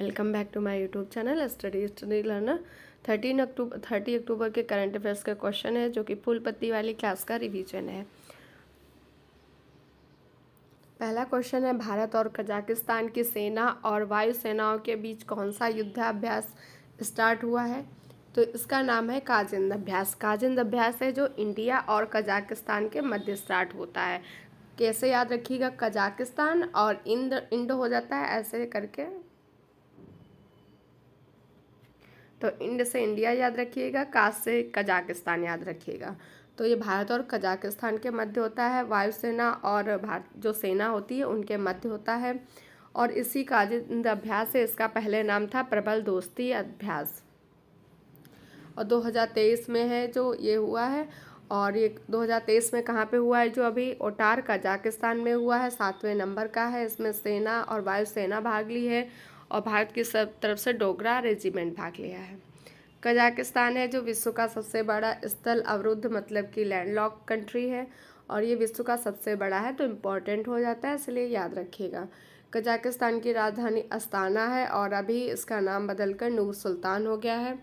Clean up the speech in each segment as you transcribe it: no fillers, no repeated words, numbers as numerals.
Welcome back to my YouTube channel study learner. 30 अक्टूबर के current affairs का question है जो कि फुल पत्ती वाली क्लास का रिवीजन है। पहला क्वेश्चन है, भारत और कजाकिस्तान की सेना और वायु सेनाओं के बीच कौन सा युद्धाभ्यास स्टार्ट हुआ है? तो इसका नाम है काजिंद अभ्यास। काजिंद अभ्यास है जो इंडिया और कजाकिस्तान के मध्य स्टार्ट होता है। कैसे याद रखिएगा, कजाकिस्तान और इंड हो जाता है ऐसे करके, तो इंड से इंडिया याद रखिएगा, काज से कजाकिस्तान याद रखिएगा। तो ये भारत और कजाकिस्तान के मध्य होता है। वायुसेना और भारत जो सेना होती है उनके मध्य होता है। और इसी काजिंद अभ्यास से इसका पहले नाम था प्रबल दोस्ती अभ्यास। और 2023 में है जो ये हुआ है। और ये 2023 में कहाँ पे हुआ है? जो अभी ओटार कजाकिस्तान में हुआ है, 7वें नंबर का है। इसमें सेना और वायुसेना भाग ली है और भारत की सब तरफ से डोगरा रेजिमेंट भाग लिया है। कजाकिस्तान है जो विश्व का सबसे बड़ा स्थल अवरुद्ध मतलब कि लैंडलॉक कंट्री है और ये विश्व का सबसे बड़ा है, तो इम्पोर्टेंट हो जाता है, इसलिए याद रखिएगा। कजाकिस्तान की राजधानी अस्ताना है और अभी इसका नाम बदलकर नूर सुल्तान हो गया है।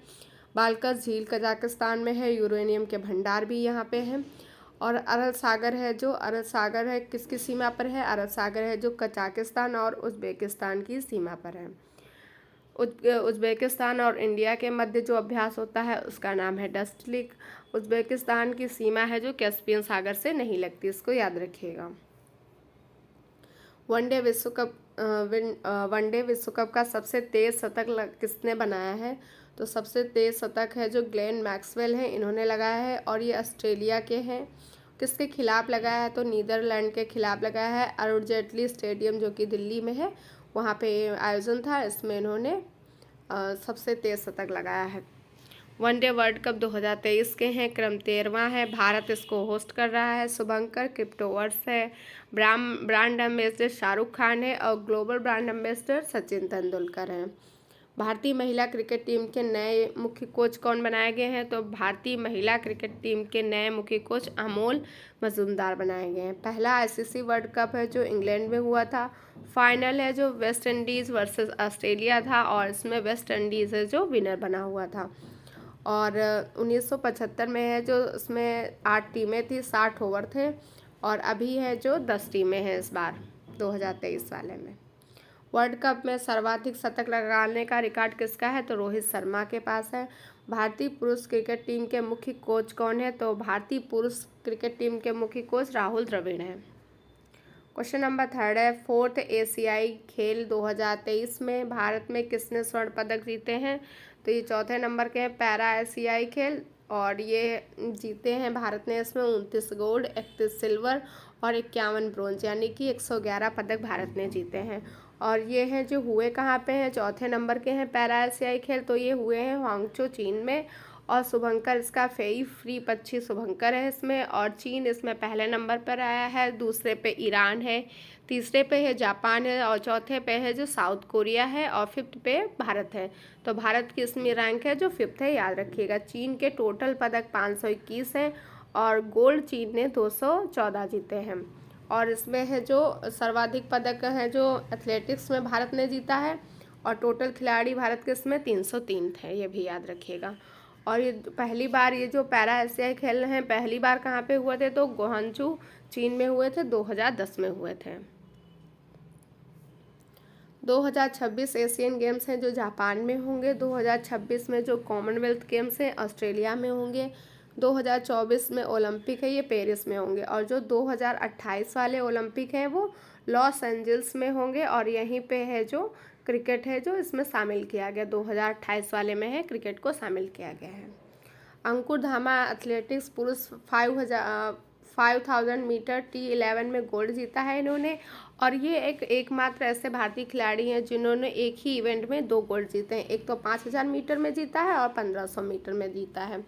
बालकस झील कजाकिस्तान में है। यूरेनियम के भंडार भी यहाँ पे हैं। और अरल सागर है जो अरल सागर है किसकी सीमा पर है? अरल सागर है जो कजाकिस्तान और उज़्बेकिस्तान की सीमा पर है। उज़्बेकिस्तान और इंडिया के मध्य जो अभ्यास होता है उसका नाम है डस्ट लीक। उज़्बेकिस्तान की सीमा है जो कैस्पियन सागर से नहीं लगती, इसको याद रखिएगा। वनडे विश्व कप का सबसे तेज शतक किसने बनाया है? तो सबसे तेज शतक है जो ग्लेन मैक्सवेल हैं, इन्होंने लगाया है और ये ऑस्ट्रेलिया के हैं। किसके खिलाफ लगाया है? तो नीदरलैंड के खिलाफ लगाया है। अरुण जेटली स्टेडियम जो कि दिल्ली में है, वहाँ पे आयोजन था, इसमें इन्होंने सबसे तेज शतक लगाया है। वनडे वर्ल्ड कप 2023 के हैं, क्रम 13वां है। भारत इसको होस्ट कर रहा है। शुभंकर क्रिप्टोवर्स है। ब्रांड एम्बेसडर शाहरुख खान है और global brand ambassador Sachin Tendulkar हैं। भारतीय महिला क्रिकेट टीम के नए मुख्य कोच कौन बनाए गए हैं? तो भारतीय महिला क्रिकेट टीम के नए मुख्य कोच अमोल मजूमदार बनाए गए हैं। पहला आईसीसी वर्ल्ड कप है जो इंग्लैंड में हुआ था। फाइनल है जो वेस्ट इंडीज़ वर्सेस ऑस्ट्रेलिया था और इसमें वेस्ट इंडीज़ है जो विनर बना हुआ था। और 1975 में है जो इसमें 8 टीमें थी, 60 ओवर थे। और अभी है जो 10 टीमें हैं इस बार 2023 वाले में। वर्ल्ड कप में सर्वाधिक शतक लगाने का रिकॉर्ड किसका है? तो रोहित शर्मा के पास है। भारतीय पुरुष क्रिकेट टीम के मुख्य कोच कौन है? तो भारतीय पुरुष क्रिकेट टीम के मुख्य कोच राहुल द्रविड़ हैं। क्वेश्चन नंबर 3 है, 4th एशियाई खेल 2023 में भारत में किसने स्वर्ण पदक जीते हैं? तो ये 4थे नंबर के हैं पैरा एशियाई खेल और ये जीते हैं भारत ने इसमें 29 गोल्ड, 31 सिल्वर और 51 ब्रोंज, यानी कि 111 पदक भारत ने जीते हैं। और ये हैं जो हुए कहाँ पे हैं? 4थे नंबर के हैं पैरा एशियाई खेल, तो ये हुए हैं हांगझो चीन में। और शुभंकर इसका फेई फ्री पक्षी शुभंकर है इसमें। और चीन इसमें पहले नंबर पर आया है, दूसरे पे ईरान है, तीसरे पे है जापान है और चौथे पे है जो साउथ कोरिया है और 5th पे भारत है। तो भारत की इसमें रैंक है जो 5th है, याद रखिएगा। चीन के टोटल पदक 521 हैं और गोल्ड चीन ने 214 जीते हैं। और इसमें है जो सर्वाधिक पदक है जो एथलेटिक्स में भारत ने जीता है और टोटल खिलाड़ी भारत के इसमें 303 थे, ये भी याद रखिएगा। और ये पहली बार ये जो पैरा एशियाई खेल हैं पहली बार कहाँ पे हुए थे? तो गुहांगझू चीन में हुए थे, 2010 में हुए थे। 2026 एशियन गेम्स हैं जो जापान में होंगे। 2026 में जो कॉमनवेल्थ गेम्स हैं ऑस्ट्रेलिया में होंगे। 2024 में ओलंपिक है, ये पेरिस में होंगे। और जो 2028 वाले ओलंपिक हैं वो लॉस एंजल्स में होंगे और यहीं पे है जो क्रिकेट है जो इसमें शामिल किया गया, 2028 वाले में है क्रिकेट को शामिल किया गया है। अंकुर धामा एथलेटिक्स पुरुष 5000 मीटर T11 में गोल्ड जीता है इन्होंने। और ये एकमात्र ऐसे भारतीय खिलाड़ी हैं जिन्होंने एक ही इवेंट में 2 गोल्ड जीते हैं। एक तो 5000 मीटर में जीता है और 1500 मीटर में जीता है।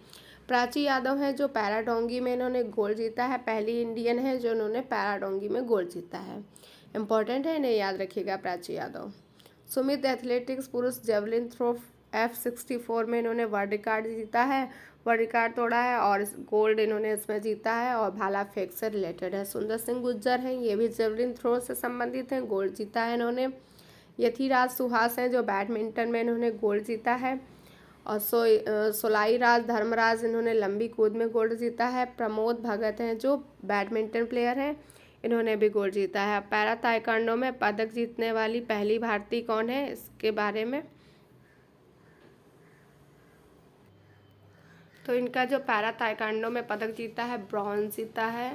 प्राची यादव है जो पैराडोंगी में इन्होंने गोल्ड जीता है, पहली इंडियन है जो इन्होंने पैराडोंगी में गोल्ड जीता है। इंपॉर्टेंट है, इन्हें याद रखिएगा, प्राची यादव। सुमित एथलेटिक्स पुरुष जेवलिन थ्रो F64 में इन्होंने वर्ल्ड रिकॉर्ड जीता है, वर्ल्ड रिकॉर्ड तोड़ा है और गोल्ड इन्होंने इसमें जीता है और भाला फेंक से रिलेटेड है। सुंदर सिंह गुज्जर हैं, ये भी जेवलिन थ्रो से संबंधित हैं, गोल्ड जीता है इन्होंने। यथिराज सुहास हैं जो बैडमिंटन में इन्होंने गोल्ड जीता है। और सोलाई राज धर्मराज इन्होंने लंबी कूद में गोल्ड जीता है। प्रमोद भगत हैं जो बैडमिंटन प्लेयर हैं, इन्होंने भी गोल्ड जीता है। पैरा ताइक्वांडो में पदक जीतने वाली पहली भारतीय कौन है, इसके बारे में तो इनका जो पैरा ताइक्वांडो में पदक जीता है, ब्रॉन्ज जीता है।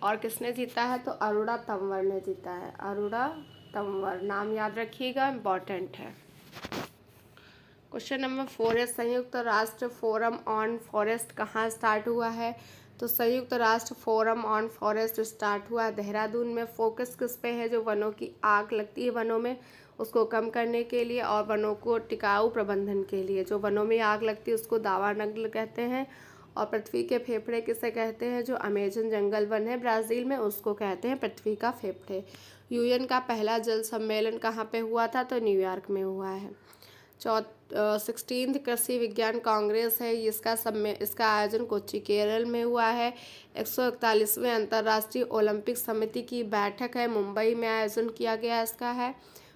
और किसने जीता है, तो अरोड़ा तंवर ने जीता है। अरोड़ा तंवर, नाम याद रखिएगा, इम्पॉर्टेंट है। क्वेश्चन नंबर 4 है, संयुक्त राष्ट्र फोरम ऑन फॉरेस्ट कहाँ स्टार्ट हुआ है, तो संयुक्त राष्ट्र फोरम ऑन फॉरेस्ट स्टार्ट हुआ देहरादून में। फोकस किस पे है, जो वनों की आग लगती है वनों में उसको कम करने के लिए और वनों को टिकाऊ प्रबंधन के लिए। जो वनों में आग लगती है उसको दावानल कहते हैं। और पृथ्वी के फेफड़े किसे कहते हैं, जो अमेजन जंगल वन है ब्राज़ील में उसको कहते हैं पृथ्वी का फेफड़े। यूएन का पहला जल सम्मेलन कहाँ पे हुआ था, तो न्यूयॉर्क में हुआ है। 16th कृषि विज्ञान कांग्रेस है, इसका आयोजन कोच्चि केरल में हुआ है। 141वें अंतर्राष्ट्रीय ओलंपिक समिति की बैठक है, मुंबई में आयोजन किया गया इसका है।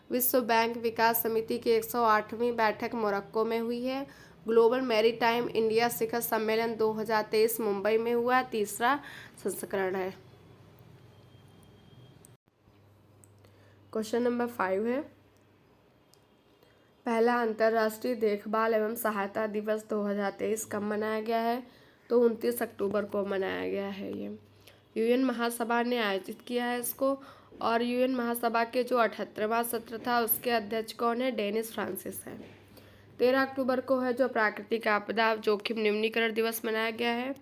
विश्व बैंक विकास समिति की 108वीं बैठक मोरक्को में हुई है। ग्लोबल मैरीटाइम इंडिया शिखर सम्मेलन 2023 मुंबई में हुआ, तीसरा संस्करण है। क्वेश्चन नंबर 5 है, पहला अंतर्राष्ट्रीय देखभाल एवं सहायता दिवस 2023 कब मनाया गया है, तो 29 अक्टूबर को मनाया गया है। ये यूएन महासभा ने आयोजित किया है इसको। और यूएन महासभा के जो 78वां सत्र था उसके अध्यक्ष कौन है, डेनिस फ्रांसिस है। 13 अक्टूबर को है जो प्राकृतिक आपदा जोखिम न्यूनीकरण दिवस मनाया गया है।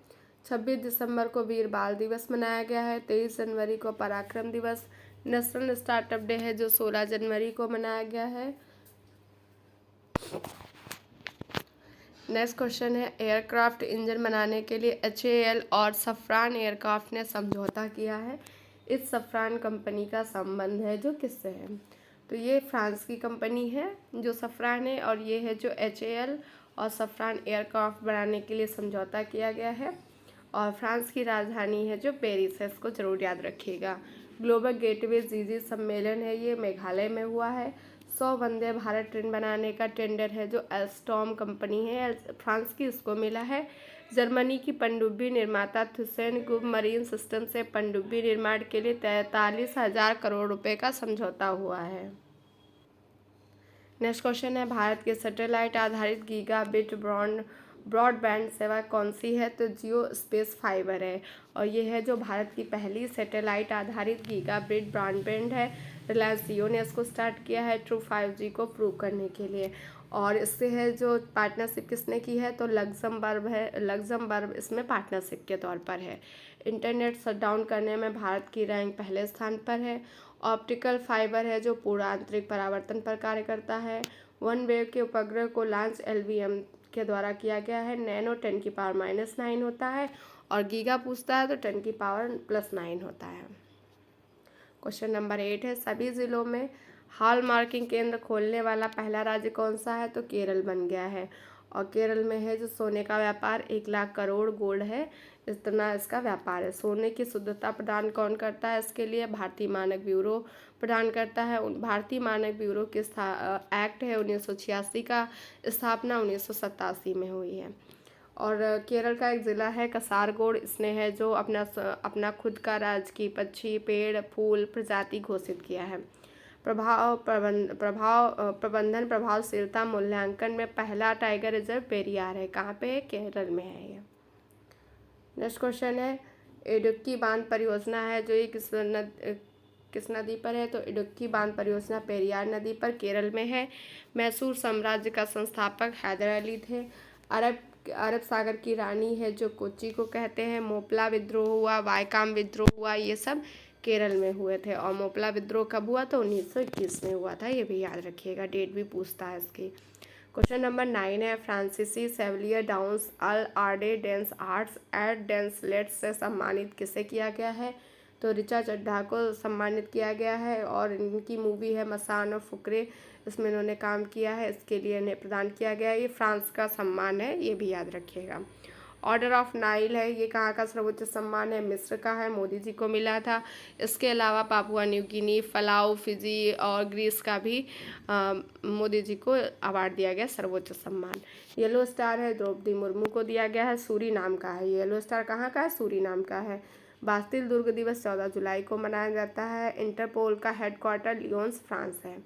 26 दिसंबर को वीर बाल दिवस मनाया गया है। 23 जनवरी को पराक्रम दिवस। नेशनल स्टार्टअप डे है जो 16 जनवरी को मनाया गया है। नेक्स्ट क्वेश्चन है, एयरक्राफ्ट इंजन बनाने के लिए HAL और सफ्रान एयरक्राफ्ट ने समझौता किया है। इस सफ्रान कंपनी का संबंध है जो किससे है, तो ये फ्रांस की कंपनी है जो सफ्रान है। और ये है जो HAL और सफ्रान एयरक्राफ्ट बनाने के लिए समझौता किया गया है। और फ्रांस की राजधानी है जो पेरिस है, इसको जरूर याद रखिएगा। ग्लोबल गेटवे GG सम्मेलन है, ये मेघालय में हुआ है। 100 वंदे भारत ट्रेन बनाने का टेंडर है जो एल्स्टॉम कंपनी है फ्रांस की, इसको मिला है। जर्मनी की पनडुब्बी निर्माता थुसेन मरीन सिस्टम से पनडुब्बी निर्माण के लिए 43,000 करोड़ रुपए का समझौता हुआ है। नेक्स्ट क्वेश्चन है, भारत के सैटेलाइट आधारित गीगाबिट ब्रॉडबैंड सेवा कौन सी है, तो जियो स्पेस फाइबर है। और ये है जो भारत की पहली सैटेलाइट आधारित गीगाबिट ब्रॉडबैंड है। रिलायंस जियो ने इसको स्टार्ट किया है ट्रू 5G को प्रूव करने के लिए। और इससे है जो पार्टनरशिप किसने की है, तो लग्जमबर्ग है, लग्जमबर्ग इसमें पार्टनरशिप के तौर पर है। इंटरनेट शटडाउन करने में भारत की रैंक पहले स्थान पर है। ऑप्टिकल फाइबर है जो पूरा आंतरिक परावर्तन पर कार्य करता है। वन वेव के उपग्रह को लॉन्च LVM के द्वारा किया गया है। नैनो 10⁻⁹ होता है और गीगा पूछता है तो 10⁻+9 होता है। क्वेश्चन नंबर 8 है, सभी जिलों में हॉल मार्किंग केंद्र खोलने वाला पहला राज्य कौन सा है, तो केरल बन गया है। और केरल में है जो सोने का व्यापार 1 लाख करोड़ गोल्ड है, इतना इसका व्यापार है। सोने की शुद्धता प्रदान कौन करता है, इसके लिए भारतीय मानक ब्यूरो प्रदान करता है। भारतीय मानक ब्यूरो के एक्ट है 1986 का, स्थापना 1987 में हुई है। और केरल का एक ज़िला है कासरगोड, इसने है जो अपना खुद का राजकीय पक्षी पेड़ फूल प्रजाति घोषित किया है। प्रबंधन प्रभावशीलता मूल्यांकन में पहला टाइगर रिजर्व पेरियार है, कहाँ पे है, केरल में है ये। नेक्स्ट क्वेश्चन है, इडुक्की बांध परियोजना है जो ये किस नदी पर है, तो इडुक्की बांध परियोजना पेरियार नदी पर केरल में है। मैसूर साम्राज्य का संस्थापक हैदर अली थे। अरब सागर की रानी है जो कोच्चि को कहते हैं। मोपला विद्रोह हुआ, वायकाम विद्रोह हुआ, ये सब केरल में हुए थे। और मोपला विद्रोह कब हुआ, तो 1921 में हुआ था, ये भी याद रखिएगा, डेट भी पूछता है इसकी। क्वेश्चन नंबर 9 है, फ्रांसीसी सेवलियर डाउन्स अल आर्डे डेंस आर्ट्स एट डेंसलेट से सम्मानित किसे किया गया है, तो ऋचा चड्ढा को सम्मानित किया गया है। और इनकी मूवी है मसान और फुकरे, इसमें इन्होंने काम किया है, इसके लिए इन्हें प्रदान किया गया है। ये फ्रांस का सम्मान है, ये भी याद रखिएगा। ऑर्डर ऑफ नाइल है, ये कहाँ का सर्वोच्च सम्मान है? मिस्र का है, मोदी जी को मिला था। इसके अलावा पापुआ न्यू गिनी, फलाऊ, फिजी और ग्रीस का भी मोदी जी को अवार्ड दिया गया सर्वोच्च सम्मान। येलो स्टार है, द्रौपदी मुर्मू को दिया गया है, सूरीनाम का है। येलो स्टार कहाँ का है? सूरीनाम का है। बास्तिल दुर्ग दिवस 14 जुलाई को मनाया जाता है। इंटरपोल का हेडक्वार्टर लियोन्स, फ्रांस है।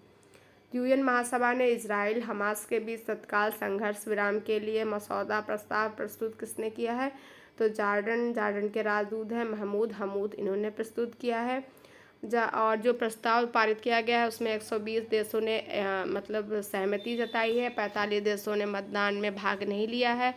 यूएन महासभा ने इजराइल हमास के बीच तत्काल संघर्ष विराम के लिए मसौदा प्रस्ताव प्रस्तुत किसने किया है? तो जॉर्डन के राजदूत हैं महमूद हमूद, इन्होंने प्रस्तुत किया है। और जो प्रस्ताव पारित किया गया है उसमें 120 देशों ने मतलब सहमति जताई है। 45 देशों ने मतदान में भाग नहीं लिया है।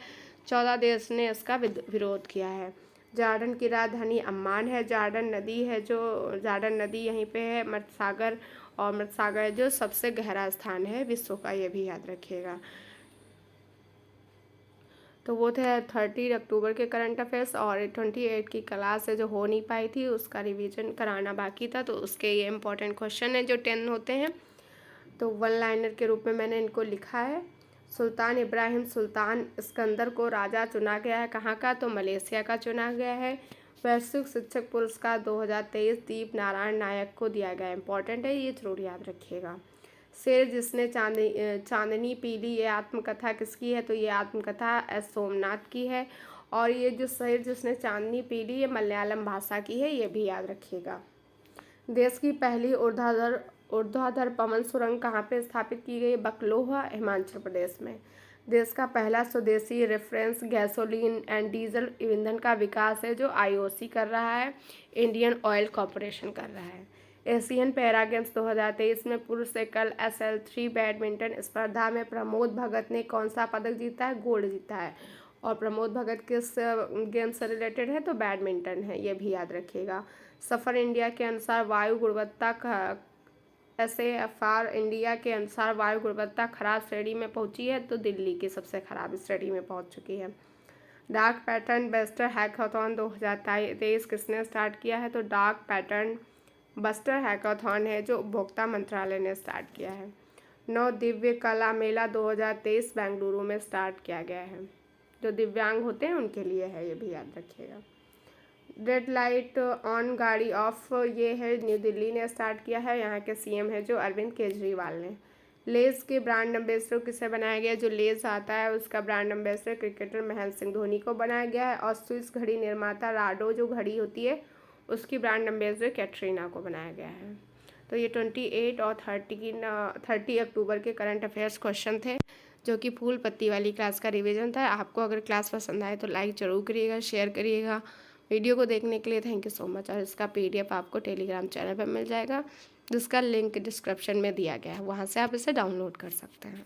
14 देश ने इसका विरोध किया है। जॉर्डन की राजधानी अम्मान है। जॉर्डन नदी है, जो जॉर्डन नदी यहीं पे है। मृत सागर, और मृत सागर जो सबसे गहरा स्थान है विश्व का, ये भी याद रखिएगा। तो वो थे 30 अक्टूबर के करंट अफेयर्स। और 28 की क्लास है जो हो नहीं पाई थी, उसका रिवीजन कराना बाकी था, तो उसके ये इंपॉर्टेंट क्वेश्चन है जो 10 होते हैं। तो वन लाइनर के रूप में मैंने इनको लिखा है। सुल्तान इब्राहिम सुल्तान सिकंदर को राजा चुना गया है, कहाँ का? तो मलेशिया का चुना गया है। वैश्विक शिक्षक पुरस्कार 2023 दीप नारायण नायक को दिया गया है, इंपॉर्टेंट है, ये जरूर याद रखिएगा। शेर जिसने चांदनी पीली, ये आत्मकथा किसकी है? तो ये आत्मकथा एस सोमनाथ की है। और ये जो शेर जिसने चांदनी पीली, ये मलयालम भाषा की है, ये भी याद रखिएगा। देश की पहली ऊर्ध्वाधर पवन सुरंग कहाँ पे स्थापित की गई? बकलोहा, हिमाचल प्रदेश में। देश का पहला स्वदेशी रेफरेंस गैसोलीन एंड डीजल ईंधन का विकास है जो आईओसी कर रहा है, इंडियन ऑयल कॉरपोरेशन कर रहा है। एशियन पैरा गेम्स 2023 में पुरुष एकल SL3 बैडमिंटन स्पर्धा में प्रमोद भगत ने कौन सा पदक जीता है? गोल्ड जीता है। और प्रमोद भगत किस गेम से रिलेटेड है? तो बैडमिंटन है, ये भी याद रखिएगा। सफ़र इंडिया के अनुसार वायु गुणवत्ता SAFR इंडिया के अनुसार वायु गुणवत्ता खराब श्रेणी में पहुंची है, तो दिल्ली की सबसे खराब श्रेणी में पहुंच चुकी है। डार्क पैटर्न बस्टर हैकाथॉन 2023 किसने स्टार्ट किया है? तो डार्क पैटर्न बस्टर हैकाथॉन है जो उपभोक्ता मंत्रालय ने स्टार्ट किया है। नौ दिव्य कला मेला 2023 बेंगलुरु में स्टार्ट किया गया है, जो दिव्यांग होते हैं उनके लिए है, ये भी याद रखिएगा। रेड लाइट ऑन गाड़ी ऑफ, ये है न्यू दिल्ली ने स्टार्ट किया है, यहाँ के CM है जो अरविंद केजरीवाल ने। लेज़ के ब्रांड एम्बेसडर किसे बनाया गया? जो लेज़ आता है उसका brand ambassador cricketer Mahendra Singh Dhoni को बनाया गया है। और स्विस घड़ी निर्माता राडो जो घड़ी होती है उसकी ब्रांड एम्बेसडर कैटरीना को बनाया गया है। तो ये 28 और 30 अक्टूबर के करंट अफेयर्स क्वेश्चन थे, जो कि फूल पत्ती वाली क्लास का रिवीजन था। आपको अगर क्लास पसंद आए तो लाइक ज़रूर करिएगा, शेयर करिएगा। वीडियो को देखने के लिए थैंक यू सो मच। और इसका PDF आपको टेलीग्राम चैनल पर मिल जाएगा, जिसका लिंक डिस्क्रिप्शन में दिया गया है, वहाँ से आप इसे डाउनलोड कर सकते हैं।